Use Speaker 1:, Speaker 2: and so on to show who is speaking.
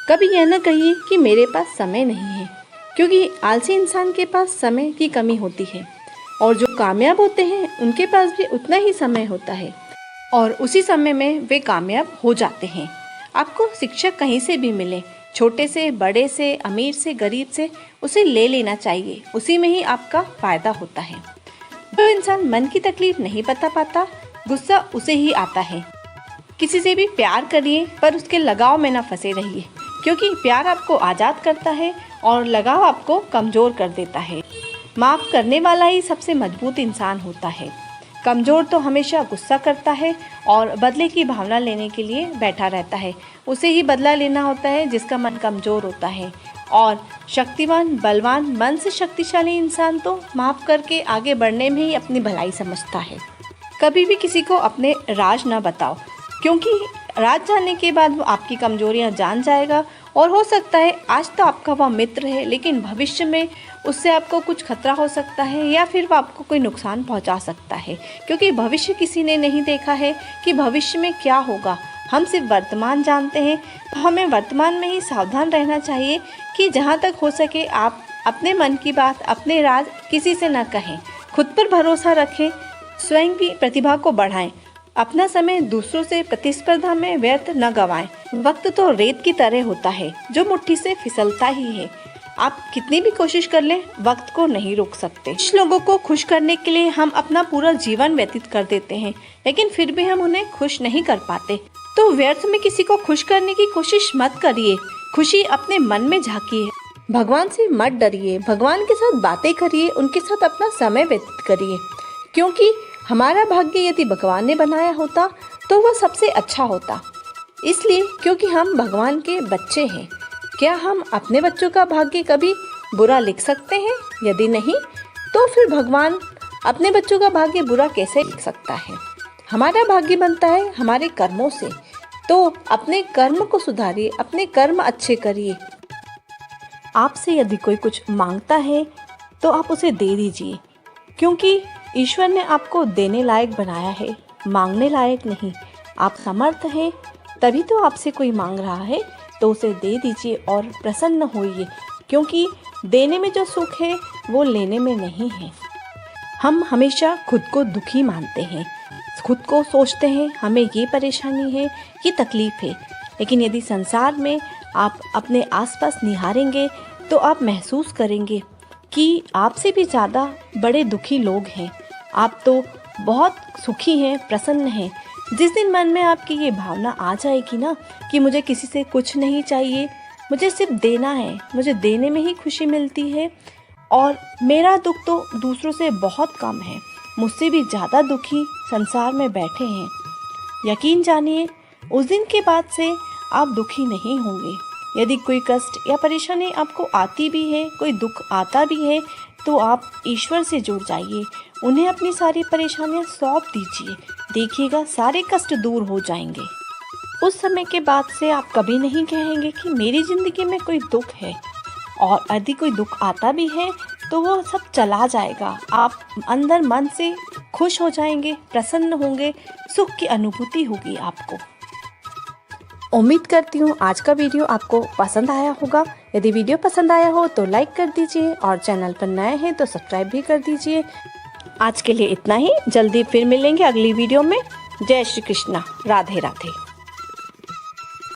Speaker 1: कभी यह न कहिए कि मेरे पास समय नहीं है, क्योंकि आलसी इंसान के पास समय की कमी होती है और जो कामयाब होते हैं उनके पास भी उतना ही समय होता है और उसी समय में वे कामयाब हो जाते हैं। आपको शिक्षक कहीं से भी मिले, छोटे से, बड़े से, अमीर से, गरीब से, उसे ले लेना चाहिए। उसी में ही आपका फ़ायदा होता है। जो इंसान मन की तकलीफ नहीं बता पाता, गुस्सा उसे ही आता है। किसी से भी प्यार करिए पर उसके लगाव में ना फंसे रहिए, क्योंकि प्यार आपको आज़ाद करता है और लगाव आपको कमज़ोर कर देता है। माफ़ करने वाला ही सबसे मजबूत इंसान होता है। कमज़ोर तो हमेशा गुस्सा करता है और बदले की भावना लेने के लिए बैठा रहता है। उसे ही बदला लेना होता है जिसका मन कमज़ोर होता है। और शक्तिवान, बलवान, मन से शक्तिशाली इंसान तो माफ़ करके आगे बढ़ने में ही अपनी भलाई समझता है। कभी भी किसी को अपने राज ना बताओ, क्योंकि राज जानने के बाद वो आपकी कमजोरियां जान जाएगा और हो सकता है आज तो आपका वह मित्र है, लेकिन भविष्य में उससे आपको कुछ खतरा हो सकता है या फिर वो आपको कोई नुकसान पहुंचा सकता है, क्योंकि भविष्य किसी ने नहीं देखा है कि भविष्य में क्या होगा। हम सिर्फ वर्तमान जानते हैं, तो हमें वर्तमान में ही सावधान रहना चाहिए कि जहाँ तक हो सके आप अपने मन की बात, अपने राज किसी से न कहें। खुद पर भरोसा रखें, स्वयं की प्रतिभा को बढ़ाएं, अपना समय दूसरों से प्रतिस्पर्धा में व्यर्थ न गवाएं। वक्त तो रेत की तरह होता है जो मुट्ठी से फिसलता ही है। आप कितनी भी कोशिश कर लें, वक्त को नहीं रोक सकते। कुछ लोगों को खुश करने के लिए हम अपना पूरा जीवन व्यतीत कर देते हैं, लेकिन फिर भी हम उन्हें खुश नहीं कर पाते। तो व्यर्थ में किसी को खुश करने की कोशिश मत करिए। खुशी अपने मन में झांकिए। भगवान से मत डरिए, भगवान के साथ बातें करिए, उनके साथ अपना समय व्यतीत करिए, क्योंकि हमारा भाग्य यदि भगवान ने बनाया होता तो वह सबसे अच्छा होता। इसलिए क्योंकि हम भगवान के बच्चे हैं। क्या हम अपने बच्चों का भाग्य कभी बुरा लिख सकते हैं? यदि नहीं, तो फिर भगवान अपने बच्चों का भाग्य बुरा कैसे लिख सकता है? हमारा भाग्य बनता है हमारे कर्मों से, तो अपने कर्म को सुधारिए, अपने कर्म अच्छे करिए। आपसे यदि कोई कुछ मांगता है तो आप उसे दे दीजिए, क्योंकि ईश्वर ने आपको देने लायक बनाया है, मांगने लायक नहीं। आप समर्थ हैं तभी तो आपसे कोई मांग रहा है, तो उसे दे दीजिए और प्रसन्न होइए, क्योंकि देने में जो सुख है वो लेने में नहीं है। हम हमेशा खुद को दुखी मानते हैं, खुद को सोचते हैं हमें ये परेशानी है, ये तकलीफ है, लेकिन यदि संसार में आप अपने आसपास निहारेंगे तो आप महसूस करेंगे कि आपसे भी ज़्यादा बड़े दुखी लोग हैं। आप तो बहुत सुखी हैं, प्रसन्न हैं। जिस दिन मन में आपकी ये भावना आ जाएगी ना कि मुझे किसी से कुछ नहीं चाहिए, मुझे सिर्फ देना है, मुझे देने में ही खुशी मिलती है और मेरा दुख तो दूसरों से बहुत कम है, मुझसे भी ज़्यादा दुखी संसार में बैठे हैं, यकीन जानिए उस दिन के बाद से आप दुखी नहीं होंगे। यदि कोई कष्ट या परेशानी आपको आती भी है, कोई दुख आता भी है, तो आप ईश्वर से जुड़ जाइए, उन्हें अपनी सारी परेशानियां सौंप दीजिए। देखिएगा सारे कष्ट दूर हो जाएंगे। उस समय के बाद से आप कभी नहीं कहेंगे कि मेरी ज़िंदगी में कोई दुख है, और यदि कोई दुख आता भी है तो वो सब चला जाएगा। आप अंदर मन से खुश हो जाएंगे, प्रसन्न होंगे, सुख की अनुभूति होगी आपको। उम्मीद करती हूँ आज का वीडियो आपको पसंद आया होगा। यदि वीडियो पसंद आया हो तो लाइक कर दीजिए और चैनल पर नए हैं तो सब्सक्राइब भी कर दीजिए। आज के लिए इतना ही, जल्दी फिर मिलेंगे अगली वीडियो में। जय श्री कृष्णा, राधे राधे।